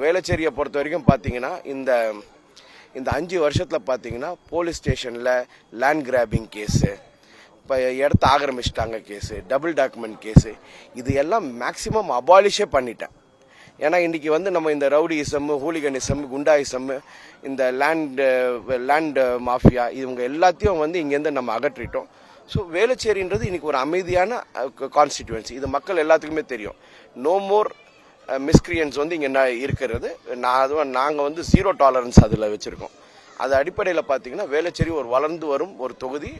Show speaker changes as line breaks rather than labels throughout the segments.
வேளச்சேரியை பொறுத்த வரைக்கும் பார்த்தீங்கன்னா இந்த 5 வருஷத்தில் பார்த்தீங்கன்னா போலீஸ் ஸ்டேஷனில் லேண்ட் கிராபிங் கேஸு, இப்போ இடத்த ஆக்கிரமிச்சிட்டாங்க கேஸு, டபுள் டாக்குமெண்ட் கேஸு, இது எல்லாம் மேக்சிமம் அபாலிஷே பண்ணிட்டேன். ஏன்னா இன்றைக்கி நம்ம இந்த ரவுடிசம், ஹூலிகனிசம், குண்டாயிசம், இந்த லேண்ட் மாஃபியா இவங்க எல்லாத்தையும் இங்கேருந்து நம்ம அகற்றிட்டோம். ஸோ வேளச்சேரின்றது இன்றைக்கி ஒரு அமைதியான கான்ஸ்டிடியூவன்சி. இது மக்கள் எல்லாத்துக்குமே தெரியும். நோ மோர் மிஸ்கிரியன்ஸ் இங்கே இருக்கிறது. நாங்கள் 0 டாலரன்ஸ் அதில் வச்சுருக்கோம். அது அடிப்படையில் பார்த்தீங்கன்னா வேளச்சேரி ஒரு வளர்ந்து வரும் ஒரு தொகுதி.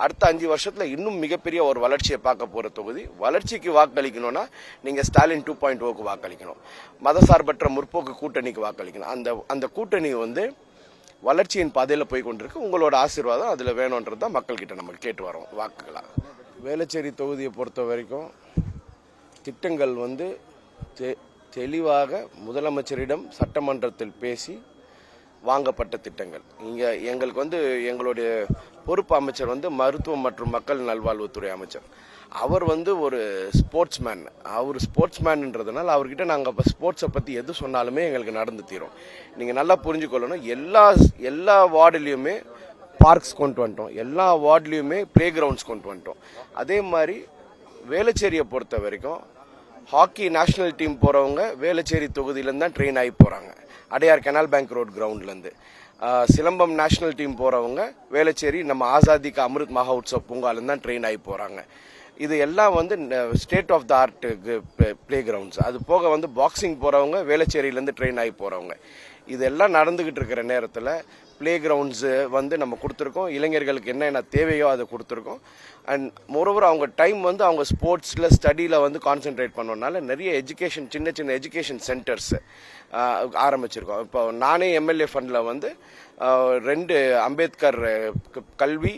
அடுத்த 5 வருஷத்தில் இன்னும் மிகப்பெரிய ஒரு வளர்ச்சியை பார்க்க போகிற தொகுதி. வளர்ச்சிக்கு வாக்களிக்கணும்னா நீங்கள் ஸ்டாலின் 2.0க்கு வாக்களிக்கணும். மதசார்பற்ற முற்போக்கு கூட்டணிக்கு வாக்களிக்கணும். அந்த கூட்டணி வளர்ச்சியின் பாதையில் போய் கொண்டிருக்கு. உங்களோட ஆசீர்வாதம் அதில் வேணுன்றது தான் மக்கள்கிட்ட நம்ம கேட்டு வரோம் வாக்குகளாக. வேளச்சேரி தொகுதியை பொறுத்த வரைக்கும் திட்டங்கள் தெளிவாக முதலமைச்சரிடம் சட்டமன்றத்தில் பேசி வாங்கப்பட்ட திட்டங்கள். இங்கே எங்களுக்கு எங்களுடைய பொறுப்பு அமைச்சர் மருத்துவம் மற்றும் மக்கள் நல்வாழ்வுத்துறை அமைச்சர். அவர் ஒரு ஸ்போர்ட்ஸ்மேன். அவர் ஸ்போர்ட்ஸ்மேன்ன்றதுனால அவர்கிட்ட நாங்கள் இப்போ ஸ்போர்ட்ஸை பற்றி எது சொன்னாலுமே எங்களுக்கு நடந்து தீரும். நீங்கள் நல்லா புரிஞ்சுக்கொள்ளணும். எல்லா வார்டுலேயுமே பார்க்ஸ் கொண்டு வந்துட்டோம். எல்லா வார்டுலேயுமே ப்ளே கிரவுண்ட்ஸ் கொண்டு வந்துட்டோம். அதே மாதிரி வேளச்சேரியை பொறுத்த வரைக்கும் ஹாக்கி நேஷனல் டீம் போகிறவங்க வேளச்சேரி தொகுதியிலேருந்து தான் ட்ரெயின் ஆகி போகிறாங்க. அடையார் கெனால் பேங்க் ரோட் கிரவுண்ட்லேருந்து. சிலம்பம் நேஷனல் டீம் போகிறவங்க வேளச்சேரி நம்ம ஆசாதிக்கு அமிர்த் மஹோத்சவ் பூங்காலேருந்து தான் ட்ரெயின் ஆகி போகிறாங்க. இது எல்லாம் state of the art playgrounds. அது போக பாக்ஸிங் போகிறவங்க வேளச்சேரியிலேருந்து ட்ரெயின் ஆகி போகிறவங்க. இதெல்லாம் நடந்துக்கிட்டு இருக்கிற நேரத்தில் ப்ளே கிரவுண்ட்ஸு நம்ம கொடுத்துருக்கோம். இளைஞர்களுக்கு என்னென்ன தேவையோ அதை கொடுத்துருக்கோம். அண்ட் மோரோவர் அவங்க டைம் அவங்க ஸ்போர்ட்ஸில் ஸ்டடியில் கான்சென்ட்ரேட் பண்ணனால நிறைய எஜுகேஷன் சின்ன எஜுகேஷன் சென்டர்ஸ் ஆரம்பிச்சிருக்கோம். இப்போ நானே எம்எல்ஏ ஃபண்டில் 2 அம்பேத்கர் கல்வி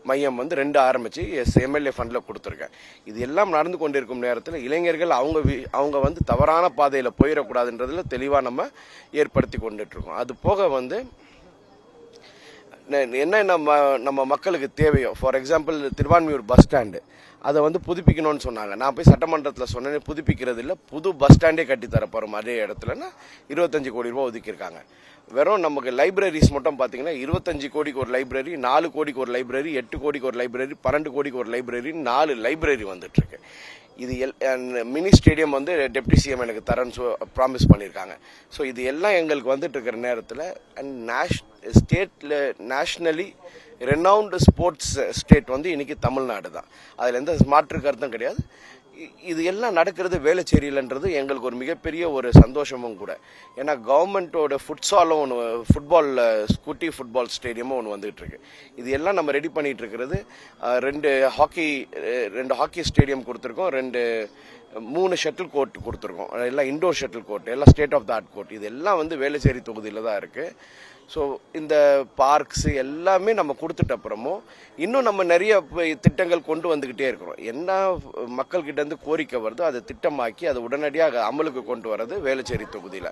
மையம் 2 ஆரம்பித்து எம்எல்ஏ ஃபண்டில் கொடுத்துருக்கேன். இது எல்லாம் நடந்து கொண்டிருக்கும் நேரத்தில் இளைஞர்கள் அவங்க தவறான பாதையில் போயிடக்கூடாதுன்றதில் தெளிவாக நம்ம ஏற்படுத்தி கொண்டுட்ருக்கோம். அது போக என்ன நம்ம மக்களுக்கு தேவையோ, for example Thiruvanmiyur bus stand அதை புதுப்பிக்கணும்னு சொன்னாங்க. நான் போய் சட்டமன்றத்தில் சொன்னேன், புதுப்பிக்கிறது இல்லை, புது பஸ் ஸ்டாண்டே கட்டித்தரப்போகிறோம். அதே இடத்துலன்னா 25 கோடி ரூபா ஒதுக்கியிருக்காங்க. வெறும் நமக்கு லைப்ரரிஸ் மட்டும் பார்த்தீங்கன்னா 25 கோடிக்கு ஒரு லைப்ரரி, 4 கோடிக்கு ஒரு லைப்ரரி, 8 கோடிக்கு ஒரு லைப்ரரி, 12 கோடிக்கு ஒரு லைப்ரரி, 4 லைப்ரரி வந்துட்டுருக்கு. இது மினி ஸ்டேடியம் டெப்டி சிஎம் எனக்கு தரேன்னு ப்ராமிஸ் பண்ணியிருக்காங்க. ஸோ இது எல்லாம் எங்களுக்கு இருக்கிற நேரத்தில் ஸ்டேட்டில் நேஷ்னலி ரெனவுண்டு ஸ்போர்ட்ஸ் ஸ்டேட் இன்னைக்கு தமிழ்நாடு தான். அதில் எந்த மாற்று கருத்தும் கிடையாது. இது எல்லாம் நடக்கிறது வேளச்சேரியிலன்றது எங்களுக்கு ஒரு மிகப்பெரிய ஒரு சந்தோஷமும் கூட. ஏன்னா கவர்மெண்ட்டோட ஃபுட்சாலும் ஃபுட்பால் குட்டி ஃபுட்பால் ஸ்டேடியமும் வந்துகிட்டு இருக்கு. இது எல்லாம் நம்ம ரெடி பண்ணிட்டு இருக்கிறது. 2 ஹாக்கி ஸ்டேடியம் கொடுத்துருக்கோம், 3 ஷட்டில் கோர்ட் கொடுத்துருக்கோம். எல்லாம் இண்டோர் ஷட்டில் கோர்ட், எல்லாம் state of the art court. இது எல்லாம் வேளச்சேரி தொகுதியில் தான் இருக்குது. ஸோ இந்த பார்க்ஸு எல்லாமே நம்ம கொடுத்துட்ட அப்புறமும் இன்னும் நம்ம நிறைய திட்டங்கள் கொண்டு வந்துக்கிட்டே இருக்கிறோம். என்ன மக்கள்கிட்ட கோரிக்கை வருதோ அதை திட்டமாக்கி அதை உடனடியாக அமலுக்கு கொண்டு வர்றது வேளச்சேரி தொகுதியில்.